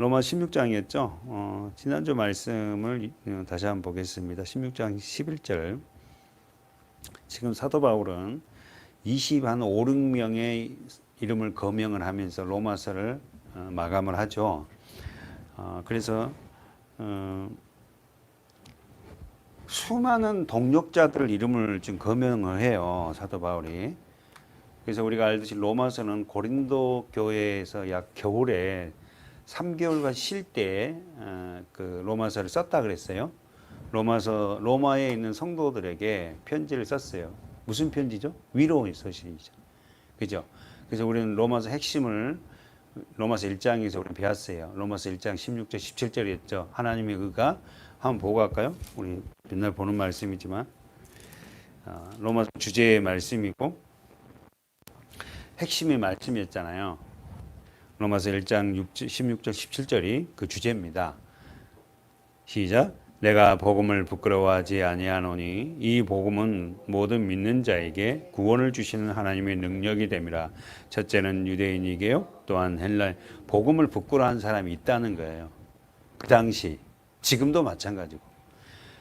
로마 16장이었죠. 지난주 말씀을 다시 한번 보겠습니다. 16장 11절. 지금 사도 바울은 5, 6명의 이름을 거명을 하면서 로마서를 마감을 하죠. 그래서 수많은 동역자들 이름을 지금 거명을 해요. 사도 바울이. 그래서 우리가 알듯이 로마서는 고린도 교회에서 약 겨울에 3개월간 쉴 때 그 로마서를 썼다 그랬어요. 로마에 있는 성도들에게 편지를 썼어요. 무슨 편지죠? 위로의 서신이죠. 그죠? 그래서 우리는 로마서 핵심을 로마서 1장에서 우리 배웠어요. 로마서 1장 16절 17절이었죠. 하나님의 의가 한번 보고 갈까요? 우리 맨날 보는 말씀이지만 로마서 주제의 말씀이고 핵심의 말씀이었잖아요. 로마서 1장 16절 17절이 그 주제입니다. 시작. 내가 복음을 부끄러워하지 아니하노니 이 복음은 모든 믿는 자에게 구원을 주시는 하나님의 능력이 됨이라. 첫째는 유대인이게요 또한 헬라인. 복음을 부끄러워하는 사람이 있다는 거예요. 그 당시, 지금도 마찬가지고.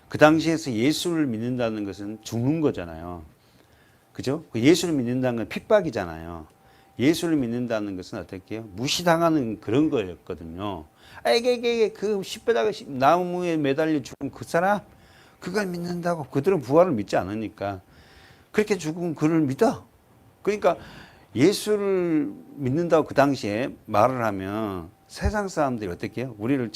그 당시에서 예수를 믿는다는 것은 죽는 거잖아요. 그죠? 예수를 믿는다는 건 핍박이잖아요. 예수를 믿는다는 것은 어떻게 해요? 무시당하는 그런 거였거든요. 이게 그 십자가 나무에 매달려 죽은 그 사람, 그걸 믿는다고. 그들은 부활을 믿지 않으니까. 그렇게 죽은 그를 믿어. 그러니까 예수를 믿는다고 그 당시에 말을 하면 세상 사람들이 어떻게 해요? 우리를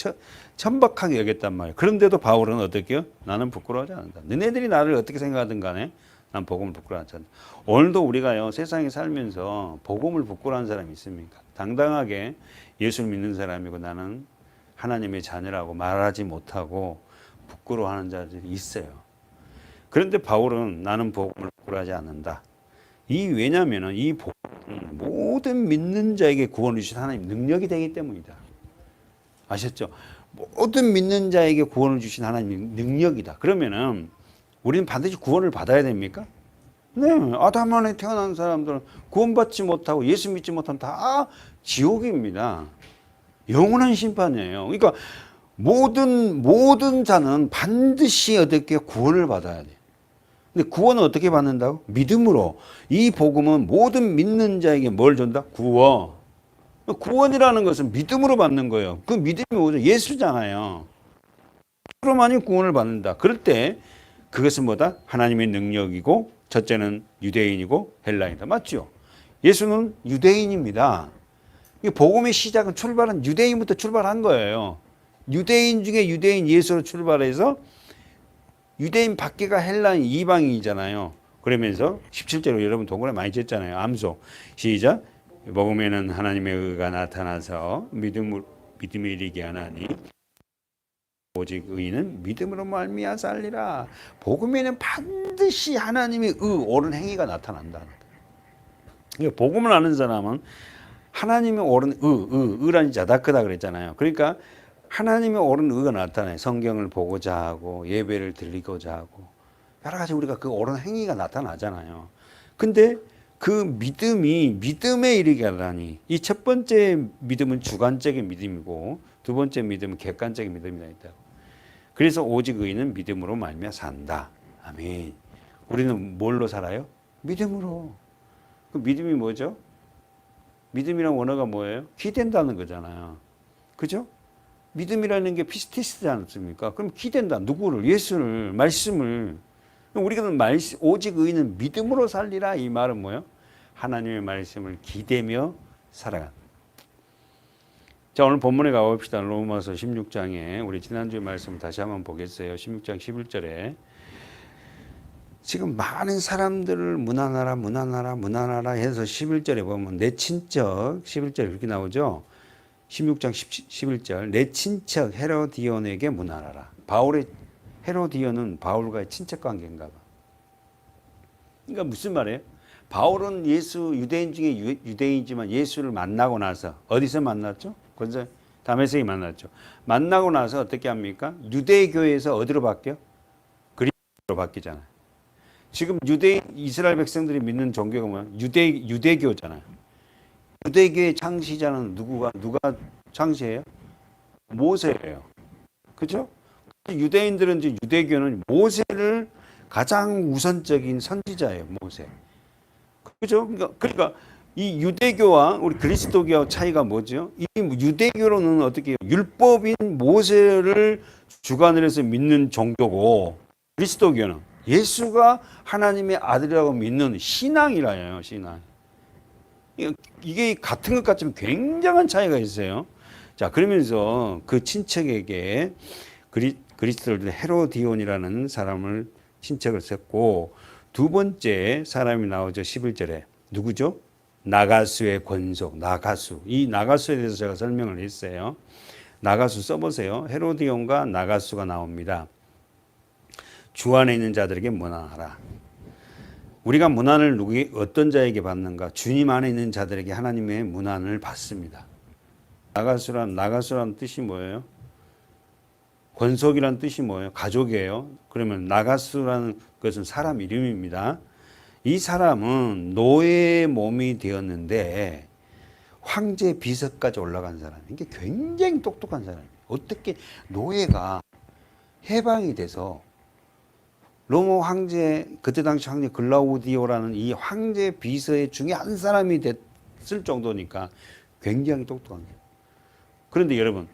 천박하게 여겼단 말이에요. 그런데도 바울은 어떻게 해요? 나는 부끄러워하지 않는다. 너네들이 나를 어떻게 생각하든 간에 난 복음을 부끄러워하지 않는다. 오늘도 우리가요, 세상에 살면서 복음을 부끄러워하는 사람이 있습니까? 당당하게 예수를 믿는 사람이고 나는 하나님의 자녀라고 말하지 못하고 부끄러워하는 자들이 있어요. 그런데 바울은 나는 복음을 부끄러워하지 않는다. 왜냐하면 이 복음은 모든 믿는 자에게 구원을 주신 하나님 능력이 되기 때문이다. 아셨죠? 모든 믿는 자에게 구원을 주신 하나님 능력이다. 그러면은 우리는 반드시 구원을 받아야 됩니까? 네, 아담 안에 태어난 사람들은 구원받지 못하고 예수 믿지 못하면 다 지옥입니다. 영원한 심판이에요. 그러니까 모든 자는 반드시 어떻게 구원을 받아야 돼. 근데 구원은 어떻게 받는다고? 믿음으로. 이 복음은 모든 믿는 자에게 뭘 준다? 구원. 구원이라는 것은 믿음으로 받는 거예요. 그 믿음이 뭐죠? 예수잖아요. 예수로만이 구원을 받는다. 그럴 때 그것은 뭐다? 하나님의 능력이고 첫째는 유대인이고 헬라인이다. 맞죠? 예수는 유대인입니다. 복음의 시작은 출발은 유대인부터 출발한 거예요. 유대인 중에 유대인 예수로 출발해서 유대인 밖에가 헬라인 이방인이잖아요. 그러면서 17절로 여러분 동그라미 많이 쳤잖아요. 암송. 시작. 복음에는 하나님의 의가 나타나서 믿음이 이르게 하나니 오직 의인은 믿음으로 말미암아 살리라. 복음에는 반드시 하나님의 옳은 행위가 나타난다. 그러니까 복음을 아는 사람은 하나님의 옳은 의라니 자다크다 그랬잖아요. 그러니까 하나님의 옳은 의가 나타나요. 성경을 보고자 하고 예배를 드리고자 하고 여러 가지 우리가 그 옳은 행위가 나타나잖아요. 근데 그 믿음에 이르게 하라니 이 첫 번째 믿음은 주관적인 믿음이고 두 번째 믿음은 객관적인 믿음이다. 그래서 오직 의인은 믿음으로 말미암아 산다. 아멘. 우리는 뭘로 살아요? 믿음으로. 그 믿음이 뭐죠? 믿음이란 원어가 뭐예요? 기댄다는 거잖아요. 그죠? 믿음이라는 게 피스티스지 않습니까? 그럼 기댄다. 누구를? 예수를, 말씀을. 우리가 오직 의인은 믿음으로 살리라. 이 말은 뭐예요? 하나님의 말씀을 기대며 살아간다. 자, 오늘 본문에 가봅시다. 로마서 16장에 우리 지난주에 말씀을 다시 한번 보겠어요. 16장 11절에 지금 많은 사람들을 문안하라 해서 11절에 보면 내 친척 11절에 그렇게 나오죠. 16장 11절 내 친척 헤로디온에게 문안하라. 바울의 헤로디온은 바울과의 친척 관계인가 봐. 그러니까 무슨 말이에요? 바울은 유대인 중에 유대인이지만 예수를 만나고 나서 어디서 만났죠? 그래서 다메섹에 만났죠. 만나고 나서 어떻게 합니까? 유대교에서 어디로 바뀌어? 그리스도로 바뀌잖아요. 지금 이스라엘 백성들이 믿는 종교가 뭐야? 유대교잖아요. 유대교의 창시자는 누가 창시해요? 모세예요. 그죠? 유대인들은 이제 유대교는 모세를 가장 우선적인 선지자예요. 모세. 그죠? 그러니까 이 유대교와 우리 그리스도교와 차이가 뭐죠? 이 유대교로는 어떻게 해요? 율법인 모세를 주관을 해서 믿는 종교고, 그리스도교는 예수가 하나님의 아들이라고 믿는 신앙이라 해요. 신앙. 이게 같은 것 같지만 굉장한 차이가 있어요. 자, 그러면서 그 친척에게 그리스도를 헤로디온이라는 사람을 친척을 썼고, 두 번째 사람이 나오죠. 11절에. 누구죠? 나가수의 권속, 나가수. 이 나가수에 대해서 제가 설명을 했어요. 나가수 써보세요. 헤로디온과 나가수가 나옵니다. 주 안에 있는 자들에게 문안하라. 우리가 문안을 어떤 자에게 받는가? 주님 안에 있는 자들에게 하나님의 문안을 받습니다. 나가수란 뜻이 뭐예요? 권속이란 뜻이 뭐예요? 가족이에요. 그러면 나가수라는 것은 사람 이름입니다. 이 사람은 노예의 몸이 되었는데 황제 비서까지 올라간 사람. 이게 굉장히 똑똑한 사람이에요. 어떻게 노예가 해방이 돼서 로마 황제, 그때 당시 황제 글라우디오라는 이 황제 비서의 중에 한 사람이 됐을 정도니까 굉장히 똑똑한 거예요. 그런데 여러분,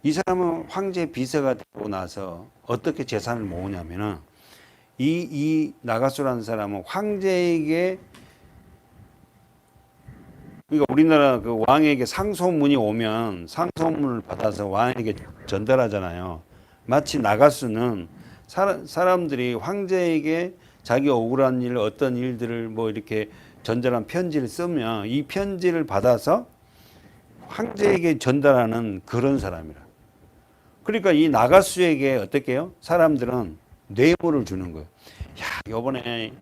이 사람은 황제 비서가 되고 나서 어떻게 재산을 모으냐면은 이 나가수라는 사람은 황제에게, 그러니까 우리나라 그 왕에게 상소문이 오면 상소문을 받아서 왕에게 전달하잖아요. 마치 나가수는 사람들이 황제에게 자기 억울한 일, 어떤 일들을 뭐 이렇게 전달한 편지를 쓰면 이 편지를 받아서 황제에게 전달하는 그런 사람이라. 그러니까 이 나가수에게 어떻게 해요? 사람들은 뇌물을 주는 거예요. 야, 요번에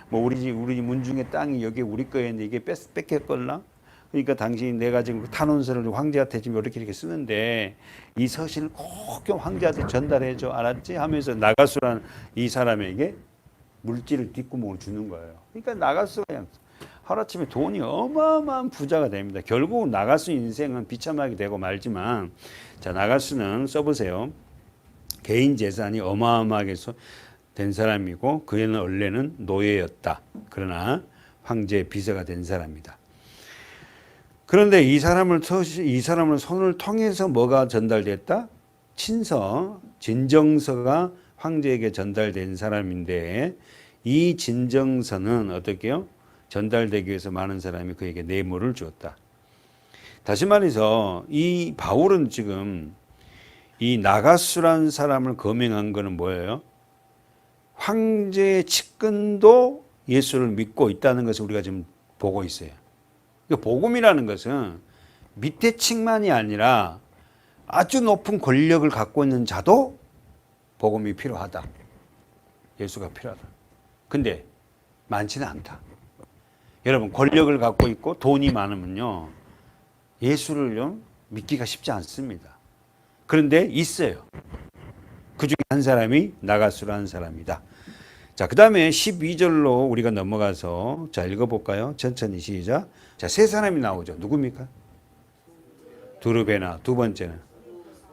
뭐 우리 집 문중의 땅이 여기 우리 거였는데 이게 뺏겼걸라? 그러니까 당신이 내가 지금 탄원서를 황제한테 지금 이렇게 쓰는데 이 서신을 꼭 좀 황제한테 전달해줘. 알았지? 하면서 나가수라는 이 사람에게 물질을 뒷구멍을 주는 거예요. 그러니까 나가수가 그냥 하루아침에 돈이 어마어마한 부자가 됩니다. 결국 나가수 인생은 비참하게 되고 말지만, 자, 나가수는 써보세요. 개인 재산이 어마어마하게 된 사람이고 그는 원래는 노예였다. 그러나 황제의 비서가 된 사람이다. 그런데 이 사람을 손을 통해서 뭐가 전달됐다? 친서, 진정서가 황제에게 전달된 사람인데 이 진정서는 어떻게 해요? 전달되기 위해서 많은 사람이 그에게 뇌물을 주었다. 다시 말해서 이 바울은 지금 이 나가수라는 사람을 거명한 것은 뭐예요? 황제의 측근도 예수를 믿고 있다는 것을 우리가 지금 보고 있어요. 복음이라는 것은 밑에 층만이 아니라 아주 높은 권력을 갖고 있는 자도 복음이 필요하다. 예수가 필요하다. 근데 많지는 않다. 여러분, 권력을 갖고 있고 돈이 많으면요, 예수를 믿기가 쉽지 않습니다. 그런데 있어요. 그 중에 한 사람이 나가수라는 사람이다. 자, 그 다음에 12절로 우리가 넘어가서 자, 읽어볼까요? 천천히 시작. 자, 세 사람이 나오죠. 누굽니까? 두르베나, 두 번째는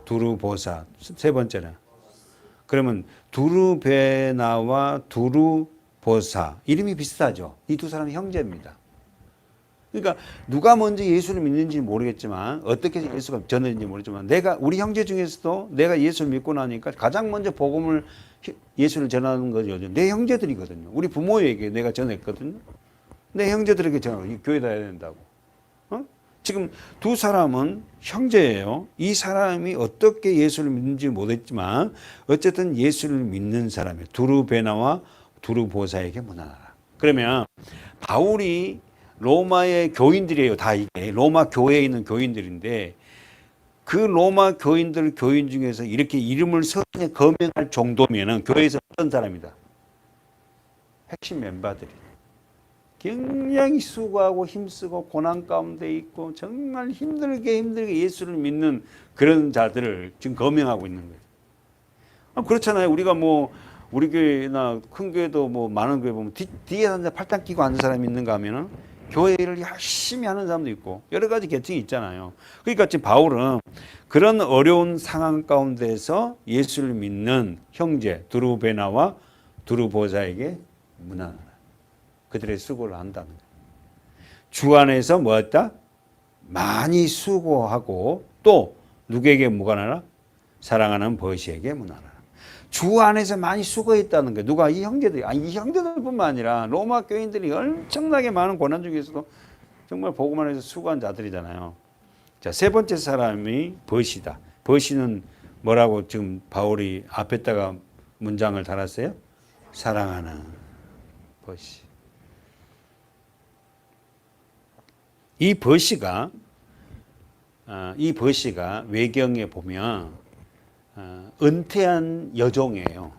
두르보사, 세 번째는. 그러면 두르베나와 두르보사 이름이 비슷하죠. 이 두 사람이 형제입니다. 그러니까 누가 먼저 예수를 믿는지 모르겠지만, 어떻게 예수가 전했는지 모르지만, 우리 형제 중에서도 내가 예수를 믿고 나니까 가장 먼저 복음을, 예수를 전하는 거죠. 내 형제들이거든요. 우리 부모에게 내가 전했거든요. 내 형제들에게 전하고 교회 다녀야 된다고. 지금 두 사람은 형제예요. 이 사람이 어떻게 예수를 믿는지 모르겠지만 어쨌든 예수를 믿는 사람이에요. 두르베나와 두르보사에게 문안하라. 그러면 바울이 로마의 교인들이에요. 다 이게 로마 교회에 있는 교인들인데, 그 로마 교인 중에서 이렇게 이름을 서신에 거명할 정도면은 교회에서 어떤 사람이다? 핵심 멤버들이. 굉장히 수고하고 힘쓰고 고난 가운데 있고 정말 힘들게 예수를 믿는 그런 자들을 지금 거명하고 있는 거예요. 그렇잖아요. 우리가 뭐 우리 교회나 큰 교회도 뭐 많은 교회 보면 뒤에 앉아 팔짱 끼고 앉은 사람이 있는가 하면은 교회를 열심히 하는 사람도 있고 여러 가지 계층이 있잖아요. 그러니까 지금 바울은 그런 어려운 상황 가운데서 예수를 믿는 형제 두루베나와 두루보사에게 문안하라. 그들의 수고를 한다는 거예요. 주 안에서 뭐였다? 많이 수고하고 또 누구에게 무관하라? 사랑하는 버시에게 문안하라. 주 안에서 많이 수고했다는 거예요. 누가? 이 형제들. 이 형제들뿐만 아니라 로마 교인들이 엄청나게 많은 고난 중에서도 정말 복음을 해서 수고한 자들이잖아요. 자, 세 번째 사람이 버시다. 버시는 뭐라고 지금 바울이 앞에다가 문장을 달았어요? 사랑하는 버시. 이 버시가 외경에 보면 은퇴한 여종이에요.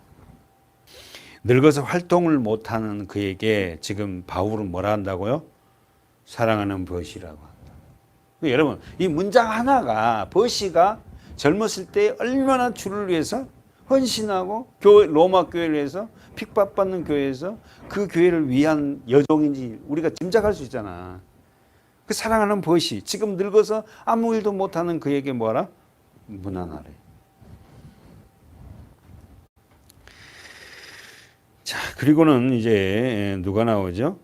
늙어서 활동을 못하는 그에게 지금 바울은 뭐라 한다고요? 사랑하는 버시라고 한다. 여러분, 이 문장 하나가 버시가 젊었을 때 얼마나 주를 위해서 헌신하고 로마 교회를 위해서 핍박받는 교회에서 그 교회를 위한 여종인지 우리가 짐작할 수 있잖아. 그 사랑하는 버시, 지금 늙어서 아무 일도 못하는 그에게 뭐라? 문안하래. 자, 그리고는 이제 누가 나오죠?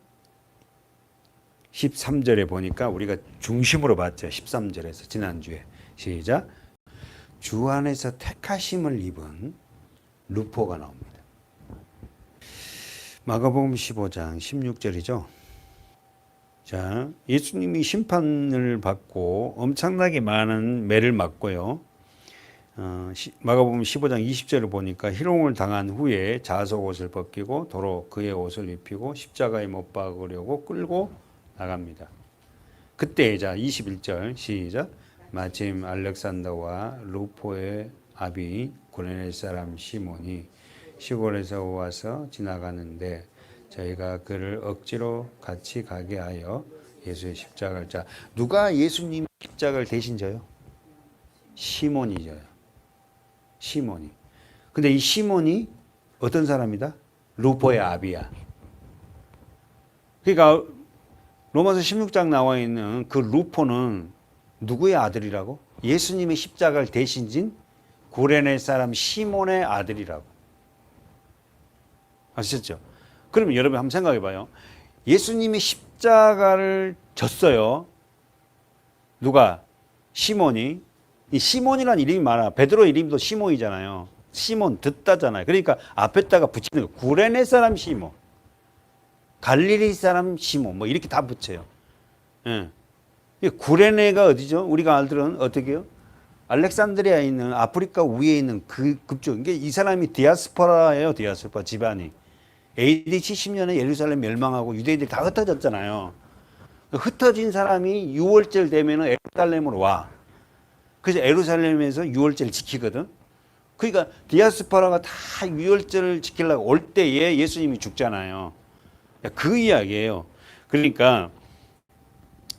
13절에 보니까 우리가 중심으로 봤죠. 13절에서 지난주에. 시작. 주 안에서 택하심을 입은 루포가 나옵니다. 마가복음 15장 16절이죠. 자, 예수님이 심판을 받고 엄청나게 많은 매를 맞고요. 마가복음 15장 20절을 보니까 희롱을 당한 후에 자석 옷을 벗기고 도로 그의 옷을 입히고 십자가에 못 박으려고 끌고 나갑니다. 그때 자 21절 시작. 마침 알렉산더와 루포의 아비 구레네 사람 시몬이 시골에서 와서 지나가는데 저희가 그를 억지로 같이 가게 하여 예수의 십자가를 자 누가 예수님 십자가를 대신 져요? 시몬이 져요. 시몬이. 근데 이 시몬이 어떤 사람이다? 루포의 아비야. 그러니까 로마서 16장 나와 있는 그 루포는 누구의 아들이라고? 예수님의 십자가를 대신 진 구레네 사람 시몬의 아들이라고. 아시겠죠? 그러면 여러분 한번 생각해 봐요. 예수님이 십자가를 졌어요. 누가? 시몬이. 이 시몬이라는 이름이 많아. 베드로 이름도 시몬이잖아요. 시몬 듣다잖아요. 그러니까 앞에다가 붙이는 거. 구레네 사람 시몬. 갈릴리 사람 시몬. 뭐 이렇게 다 붙여요. 예. 구레네가 어디죠? 우리가 알들은 어떻게 해요? 알렉산드리아에 있는 아프리카 위에 있는 그 급쪽. 이게 이 사람이 디아스포라예요. 디아스포라 집안이. AD 70년에 예루살렘 멸망하고 유대인들이 다 흩어졌잖아요. 흩어진 사람이 6월절 되면 예루살렘으로 와. 그래서 예루살렘에서 6월절을 지키거든. 그러니까 디아스포라가 다 6월절을 지키려고 올 때에 예수님이 죽잖아요. 그 이야기예요. 그러니까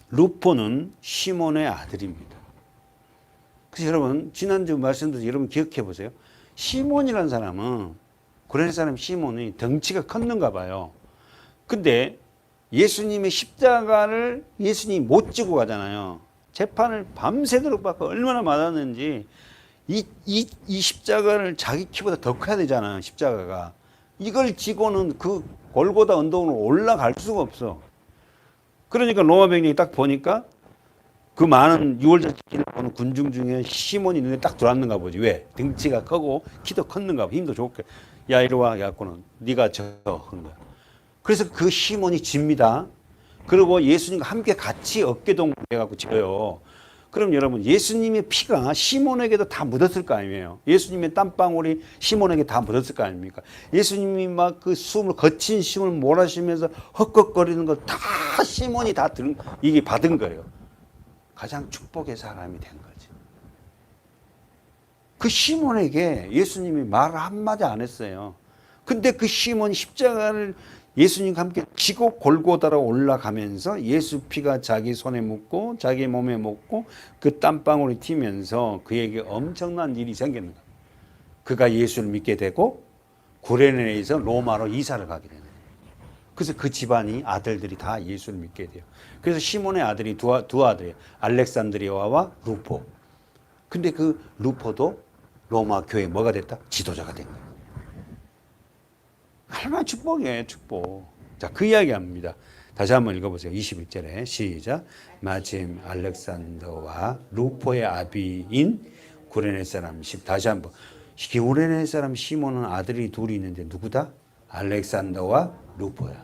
루포는 시몬의 아들입니다. 그래서 여러분 지난주 말씀도 여러분 기억해 보세요. 시몬이라는 사람은 구레네 사람 시몬이 덩치가 컸는가 봐요. 근데 예수님의 십자가를 예수님이 못 지고 가잖아요. 재판을 밤새도록 받고 얼마나 많았는지 이 십자가를 자기 키보다 더 커야 되잖아요. 십자가가. 이걸 지고는 그 골고다 언덕으로 올라갈 수가 없어. 그러니까 로마 병력이 딱 보니까 그 많은 6월절 지키는 보는 군중 중에 시몬이 눈에 딱 들어왔는가 보지. 왜? 등치가 크고 키도 컸는가 봐. 힘도 좋고. 야 이리 와. 갖고는 네가 져. 그런 거야. 그래서 그 시몬이 집니다. 그리고 예수님과 함께 같이 어깨동무해갖고 져요. 그럼 여러분 예수님의 피가 시몬에게도 다 묻었을 거 아니에요. 예수님의 땀방울이 시몬에게 다 묻었을 거 아닙니까? 예수님이 막 그 숨을 거친 숨을 몰아쉬면서 헛걱거리는 걸 다 시몬이 다 이게 받은 거예요. 가장 축복의 사람이 된 거지. 그 시몬에게 예수님이 말을 한마디 안 했어요. 근데 그 시몬이 십자가를 예수님과 함께 지고 골고다로 올라가면서 예수 피가 자기 손에 묻고 자기 몸에 묻고 그 땀방울이 튀면서 그에게 엄청난 일이 생기는 거예요. 그가 예수를 믿게 되고 구레네에서 로마로 이사를 가게 되는 거예요. 그래서 그 집안이 아들들이 다 예수를 믿게 돼요. 그래서 시몬의 아들이 두 아들이에요. 알렉산드리아와 루포. 근데 그 루포도 로마 교회 뭐가 됐다? 지도자가 된 거예요. 얼마나 축복이에요, 축복. 자, 그 이야기 합니다. 다시 한번 읽어보세요. 21절에 시작. 마침 알렉산더와 루포의 아비인 구레네 사람 다시 한번. 구레네 사람 시몬은 아들이 둘이 있는데 누구다? 알렉산더와 루포야.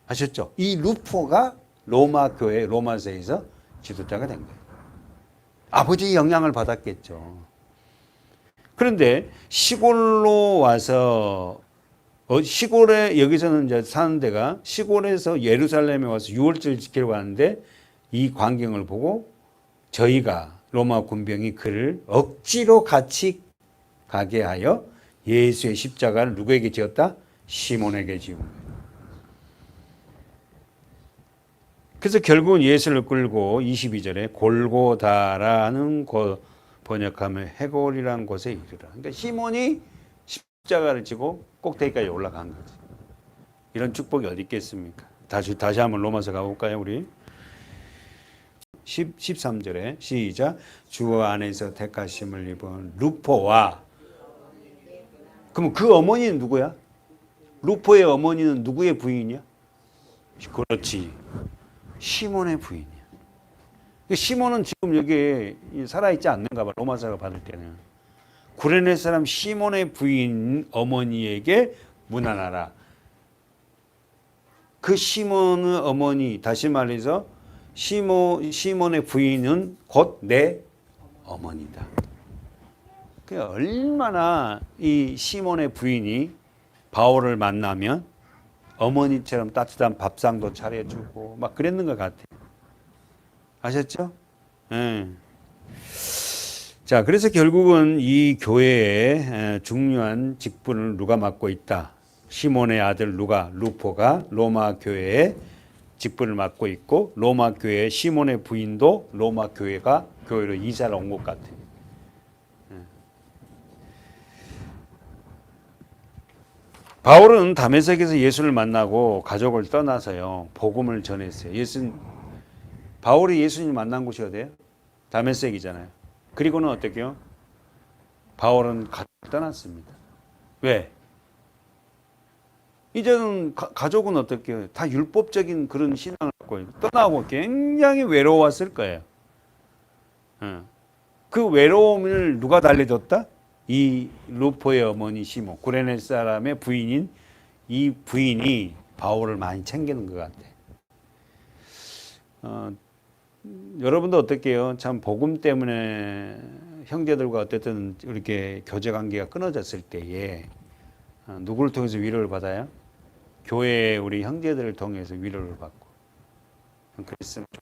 아셨죠? 이 루포가 로마 교회 로마서에서 지도자가 된 거예요. 아버지의 영향을 받았겠죠. 그런데 시골로 와서 시골에 여기서는 이제 사는 데가 시골에서 예루살렘에 와서 유월절 지키러 가는데 이 광경을 보고 저희가 로마 군병이 그를 억지로 같이 가게 하여 예수의 십자가를 누구에게 지었다? 시몬에게 지은 거예요. 그래서 결국은 예수를 끌고 22절에 골고다라는 곳 번역하면 해골이라는 곳에 이르라. 그러니까 시몬이 십자가를 지고 꼭대기까지 올라간 거지. 이런 축복이 어디 있겠습니까? 다시 한번 로마서 가볼까요, 우리? 13절에 시작. 주 안에서 택하심을 입은 루포와. 그럼 그 어머니는 누구야? 루포의 어머니는 누구의 부인이야? 그렇지. 시몬의 부인이야. 시몬은 지금 여기에 살아있지 않는가 봐. 로마서가 받을 때는. 구레네 사람 시몬의 부인 어머니에게 문안하라. 그 시몬의 어머니, 다시 말해서 시몬의 부인은 곧 내 어머니다. 얼마나 이 시몬의 부인이 바울을 만나면 어머니처럼 따뜻한 밥상도 차려주고 막 그랬는 것 같아요. 아셨죠? 네. 자, 그래서 결국은 이 교회의 중요한 직분을 누가 맡고 있다? 시몬의 아들 루포가 로마 교회의 직분을 맡고 있고 로마 교회의 시몬의 부인도 로마 교회로 이사를 온 것 같아요. 바울은 다메섹에서 예수를 만나고 가족을 떠나서요 복음을 전했어요. 바울이 예수님 만난 곳이 어디예요? 다메섹이잖아요. 그리고는 어떻게요? 바울은 가족을 떠났습니다. 왜? 이제는 가족은 어떻게 다 율법적인 그런 신앙을 갖고 떠나고 굉장히 외로웠을 거예요. 그 외로움을 누가 달래줬다? 이 루포의 어머니 시몬, 구레네 사람의 부인인 이 부인이 바울을 많이 챙기는 것 같아. 여러분도 어떻게요? 참 복음 때문에 형제들과 어쨌든 이렇게 교제 관계가 끊어졌을 때에 누구를 통해서 위로를 받아요? 교회의 우리 형제들을 통해서 위로를 받고 그랬으면 좋겠습니다.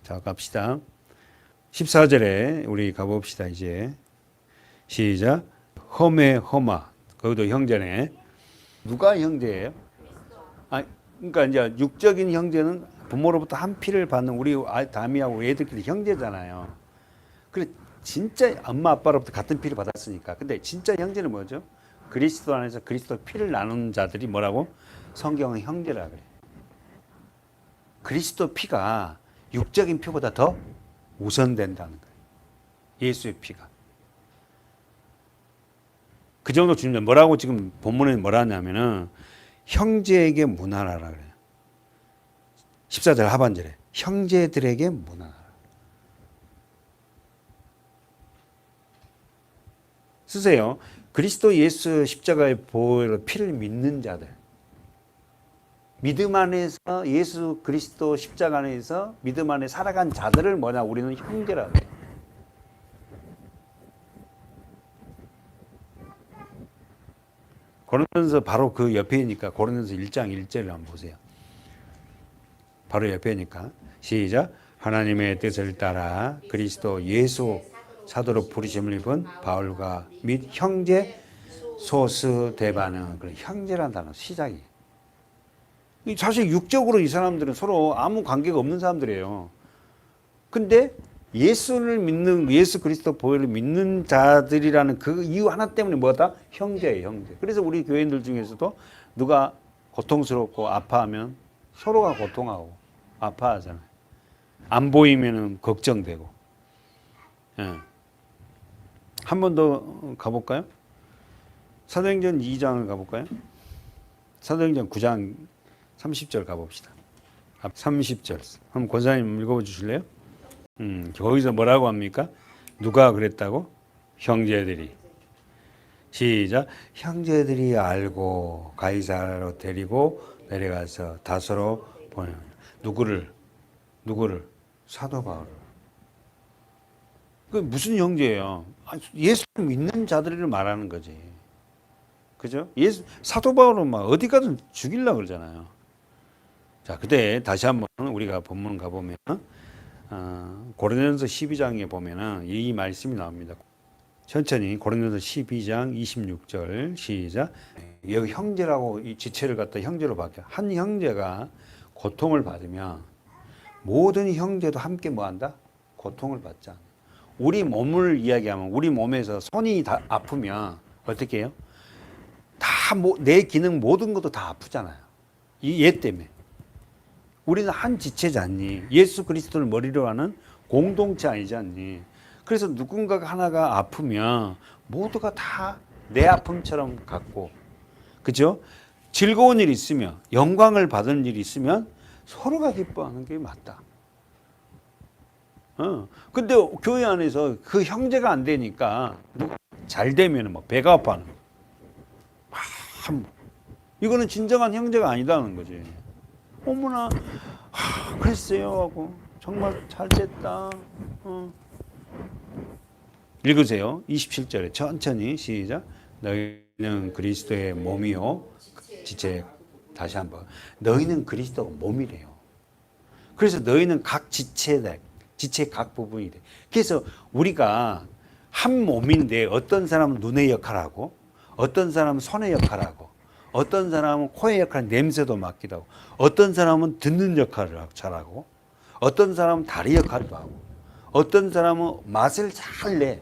자, 갑시다. 14절에 우리 가봅시다. 이제 시작. 험마 거기도 형제네. 누가 형제예요? 그러니까 이제 육적인 형제는 부모로부터 한 피를 받는 우리 다미하고 애들끼리 형제잖아요. 그래 진짜 엄마 아빠로부터 같은 피를 받았으니까. 근데 진짜 형제는 뭐죠? 그리스도 안에서 그리스도 피를 나눈 자들이 뭐라고? 성경은 형제라 그래. 그리스도 피가 육적인 피보다 더 우선된다는 거예요. 예수의 피가. 그 정도 중요해. 뭐라고 지금 본문에 뭐라 하냐면은 형제에게 문안하라 그래요. 14절 하반절에 형제들에게 문안하라. 쓰세요. 그리스도 예수 십자가의 보혈로 피를 믿는 자들. 믿음 안에서 예수 그리스도 십자가 안에서 믿음 안에 살아간 자들을 뭐냐 우리는 형제라고 해요. 고린도전서 바로 그 옆에니까 고린도전서 1장 1절을 한번 보세요. 바로 옆에니까 시작. 하나님의 뜻을 따라 그리스도 예수 사도로 부르심을 입은 바울과 및 형제 소스데바는 그런 형제라는 단어 시작이. 사실 육적으로 이 사람들은 서로 아무 관계가 없는 사람들이에요. 근데 예수를 믿는 예수 그리스도 보혈을 믿는 자들이라는 그 이유 하나 때문에 뭐다? 형제예요, 형제. 그래서 우리 교인들 중에서도 누가 고통스럽고 아파하면 서로가 고통하고 아파하잖아요. 안 보이면은 걱정되고. 예. 한 번 더 가볼까요? 사도행전 2장을 가볼까요? 사도행전 9장 30절 가봅시다. 30절. 한번 권사님 읽어 주실래요? 거기서 뭐라고 합니까? 누가 그랬다고? 형제들이. 시작. 형제들이 알고 가이사라로 데리고 내려가서 다소로 보내. 누구를? 사도 바울을. 그 무슨 형제예요? 예수 믿는 자들을 말하는 거지. 그죠? 사도 바울은 막 어디 가든 죽이려고 그러잖아요. 자, 그때 다시 한번 우리가 본문 가보면, 고린도전서 12장에 보면은 이 말씀이 나옵니다. 천천히 고린도전서 12장 26절 시작. 여기 형제라고 이 지체를 갖다 형제로 바뀌어. 한 형제가 고통을 받으면 모든 형제도 함께 뭐한다? 고통을 받자. 우리 몸을 이야기하면 우리 몸에서 손이 다 아프면 어떻게 해요? 내 기능 모든 것도 다 아프잖아요. 이 얘 때문에. 우리는 한 지체지 않니? 예수 그리스도를 머리로 하는 공동체 아니지 않니? 그래서 누군가가 하나가 아프면 모두가 다 내 아픔처럼 갖고, 그죠? 즐거운 일이 있으면, 영광을 받은 일이 있으면 서로가 기뻐하는 게 맞다. 근데 교회 안에서 그 형제가 안 되니까 잘 되면 막 배가 아파하는 거. 이거는 진정한 형제가 아니다는 거지. 어머나, 그랬어요 하고 정말 잘 됐다. 읽으세요. 27절에 천천히 시작. 너희는 그리스도의 몸이요. 지체. 다시 한번. 너희는 그리스도가 몸이래요. 그래서 너희는 각 지체다. 지체 각 부분이 돼. 그래서 우리가 한 몸인데 어떤 사람은 눈의 역할하고 어떤 사람은 손의 역할하고 어떤 사람은 코의 역할, 냄새도 맡기도 하고 어떤 사람은 듣는 역할을 잘하고 어떤 사람은 다리 역할도 하고 어떤 사람은 맛을 잘 내.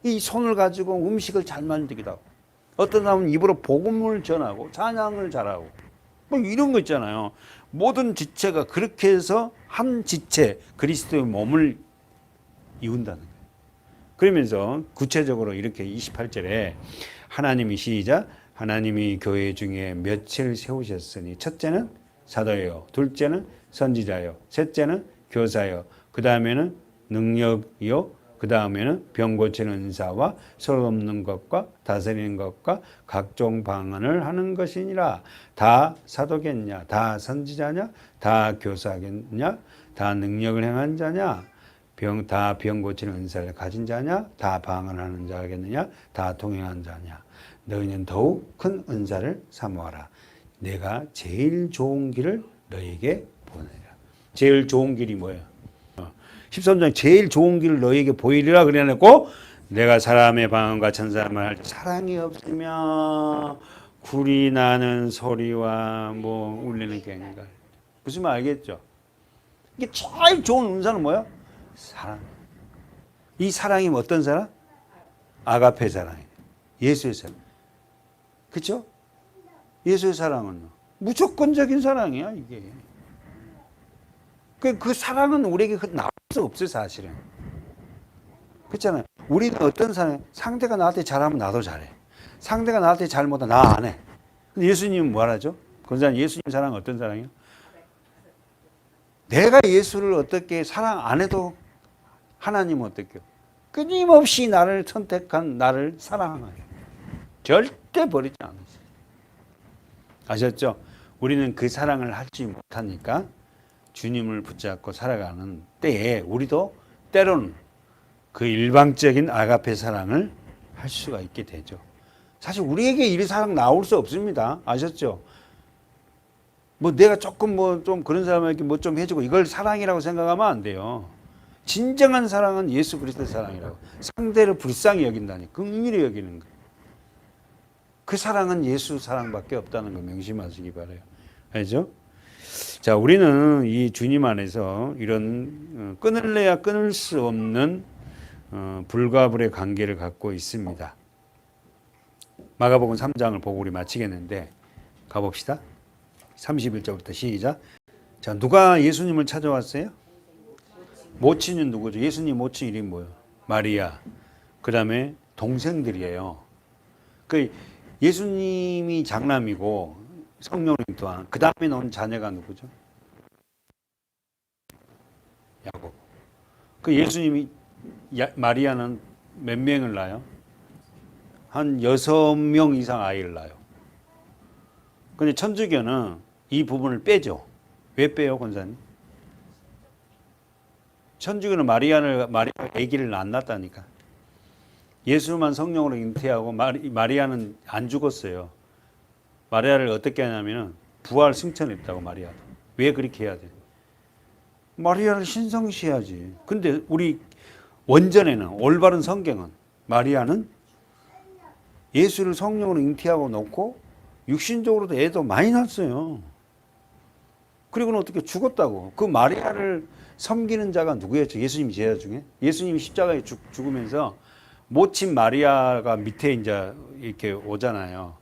이 손을 가지고 음식을 잘 만들기도 하고 어떤 사람은 입으로 복음을 전하고 찬양을 잘하고 뭐 이런 거 있잖아요. 모든 지체가 그렇게 해서 한 지체 그리스도의 몸을 이룬다는 거예요. 그러면서 구체적으로 이렇게 28절에 하나님이 시작. 하나님이 교회 중에 몇을 세우셨으니 첫째는 사도요, 둘째는 선지자요, 셋째는 교사요, 그 다음에는 능력이요, 그 다음에는 병 고치는 은사와 서로 돕는 것과 다스리는 것과 각종 방언을 하는 것이니라. 다 사도겠냐? 다 선지자냐? 다 교사겠냐? 다 능력을 행한 자냐? 다 병 고치는 은사를 가진 자냐? 다 방언하는 자겠느냐? 다 통행한 자냐? 너희는 더욱 큰 은사를 사모하라. 내가 제일 좋은 길을 너희에게 보내라. 제일 좋은 길이 뭐예요? 13장 제일 좋은 길을 너희에게 보이리라 그래놓고 내가 사람의 방언과 천사의 말 사랑이 없으면 굴이 나는 소리와 뭐 울리는 꽹과 무슨 말 알겠죠? 이게 제일 좋은 은사는 뭐야? 사랑. 이 사랑이 어떤 사랑? 아가페 사랑이에요. 예수의 사랑. 그렇죠? 예수의 사랑은 무조건적인 사랑이야 이게. 그 사랑은 우리에게 나올 수 없어요 사실은. 그렇잖아요. 우리는 어떤 사랑? 상대가 나한테 잘하면 나도 잘해. 상대가 나한테 잘못하면 나 안 해. 근데 예수님은 뭐하죠? 권사님 예수님 사랑은 어떤 사랑이요? 내가 예수를 어떻게 사랑 안 해도 하나님은 어떻게요? 끊임없이 나를 선택한 나를 사랑하는 절대 버리지 않으세요. 아셨죠? 우리는 그 사랑을 하지 못하니까 주님을 붙잡고 살아가는 때에 우리도 때로는 그 일방적인 아가페 사랑을 할 수가 있게 되죠. 사실 우리에게 이 사랑 나올 수 없습니다. 아셨죠? 뭐 내가 조금 뭐 좀 그런 사람에게 뭐 좀 해주고 이걸 사랑이라고 생각하면 안 돼요. 진정한 사랑은 예수 그리스도의 사랑이라고. 상대를 불쌍히 여긴다니 긍휼히 여기는 거예요. 그 사랑은 예수 사랑밖에 없다는 거 명심하시기 바라요. 알죠? 자, 우리는 이 주님 안에서 이런 끊을래야 끊을 수 없는 불과 불의 관계를 갖고 있습니다. 마가복음 3장을 보고 우리 마치겠는데 가봅시다. 31절부터 시작. 자, 누가 예수님을 찾아왔어요? 모친은 누구죠? 예수님 모친 이름이 뭐예요? 마리아. 그 다음에 동생들이에요. 그 예수님이 장남이고 성령님 또한 그 다음에 나온 자녀가 누구죠? 야곱. 그 예수님이 마리아는 몇 명을 낳아요? 한 6명 이상 아이를 낳아요. 근데 천주교는 이 부분을 빼죠. 왜 빼요, 권사님? 천주교는 마리아가 아기를 안 낳았다니까. 예수만 성령으로 잉태하고 마리아는 안 죽었어요. 마리아를 어떻게 하냐면은 부활 승천했다고 마리아도. 왜 그렇게 해야 돼? 마리아를 신성시해야지. 근데 우리 원전에는 올바른 성경은 마리아는 예수를 성령으로 잉태하고 놓고 육신적으로도 애도 많이 낳았어요. 그리고는 어떻게 죽었다고. 그 마리아를 섬기는 자가 누구였죠? 예수님 제자 중에? 예수님이 십자가에 죽으면서 모친 마리아가 밑에 이제 이렇게 오잖아요.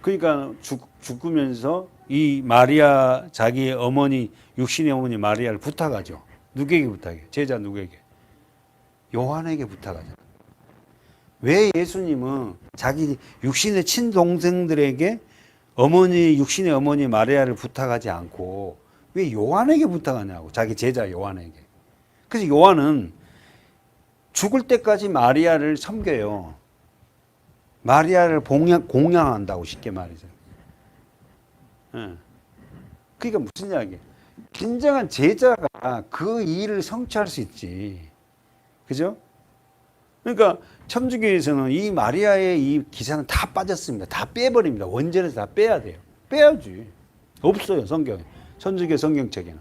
그러니까 죽으면서 이 마리아 자기의 어머니 육신의 어머니 마리아를 부탁하죠. 누구에게 부탁해요? 제자 누구에게? 요한에게 부탁하죠. 왜 예수님은 자기 육신의 친동생들에게 육신의 어머니 마리아를 부탁하지 않고 왜 요한에게 부탁하냐고. 자기 제자 요한에게. 그래서 요한은 죽을 때까지 마리아를 섬겨요. 마리아를 공양한다고 쉽게 말해서. 그러니까 무슨 이야기예요? 진정한 제자가 그 일을 성취할 수 있지. 그죠? 그러니까 천주교에서는 이 마리아의 이 기사는 다 빠졌습니다. 다 빼버립니다. 원전에서 다 빼야 돼요. 빼야지. 없어요, 성경에. 천주교 성경책에는.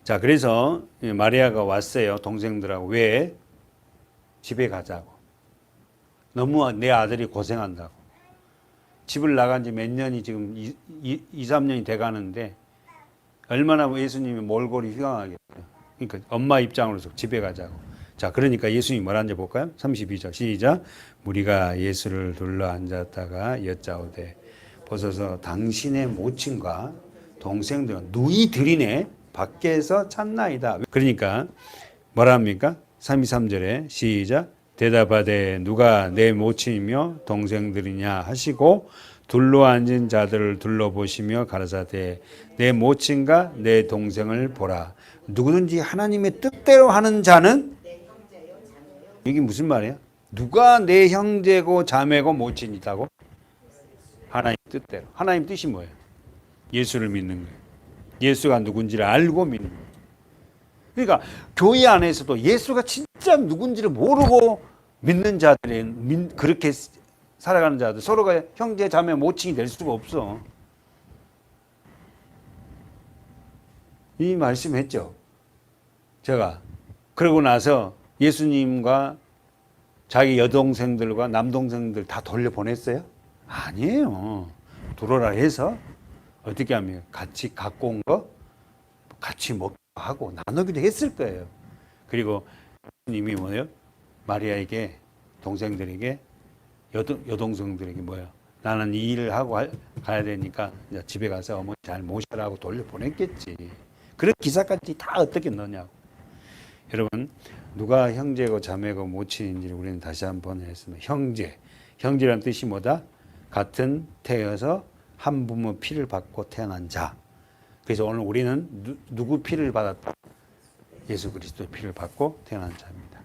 자, 그래서 마리아가 왔어요. 동생들하고. 왜? 집에 가자고. 너무 내 아들이 고생한다고. 집을 나간 지 몇 년이 지금 2, 3년이 돼 가는데 얼마나 예수님이 몰골이 휘황하겠어요. 그러니까 엄마 입장으로서 집에 가자고. 자, 그러니까 예수님이 뭐라는지 볼까요? 32절 시작. 무리가 예수를 둘러 앉았다가 여짜오되 보소서 당신의 모친과 동생들은 누이들이네 밖에서 찾나이다. 그러니까 뭐라 합니까? 33절에 시작. 대답하되 누가 내 모친이며 동생들이냐 하시고 둘러앉은 자들을 둘러보시며 가라사대 내 모친과 내 동생을 보라. 누구든지 하나님의 뜻대로 하는 자는 이게 무슨 말이야? 누가 내 형제고 자매고 모친이다고? 하나님 뜻대로. 하나님 뜻이 뭐예요? 예수를 믿는 거예요. 예수가 누군지를 알고 믿는 거예요. 그러니까 교회 안에서도 예수가 진짜 누군지를 모르고 믿는 자들이 그렇게 살아가는 자들 서로가 형제 자매 모친이 될 수가 없어. 이 말씀했죠. 제가 그러고 나서 예수님과 자기 여동생들과 남동생들 다 돌려보냈어요? 아니에요. 들어오라 해서 어떻게 하면 같이 갖고 온 거 같이 먹고 하고 나누기도 했을 거예요. 그리고 예수님이 뭐예요? 마리아에게 동생들에게 여동생들에게 뭐예요? 나는 이 일을 하고 가야 되니까 이제 집에 가서 어머니 잘 모셔라고 돌려보냈겠지. 그런 기사까지 다 어떻게 넣냐고. 여러분 누가 형제고 자매고 모친인지를 우리는 다시 한번 했습니다. 형제라는 뜻이 뭐다? 같은 태어서 한 부모 피를 받고 태어난 자. 그래서 오늘 우리는 누구 피를 받았다? 예수 그리스도의 피를 받고 태어난 자입니다.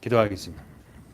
기도하겠습니다.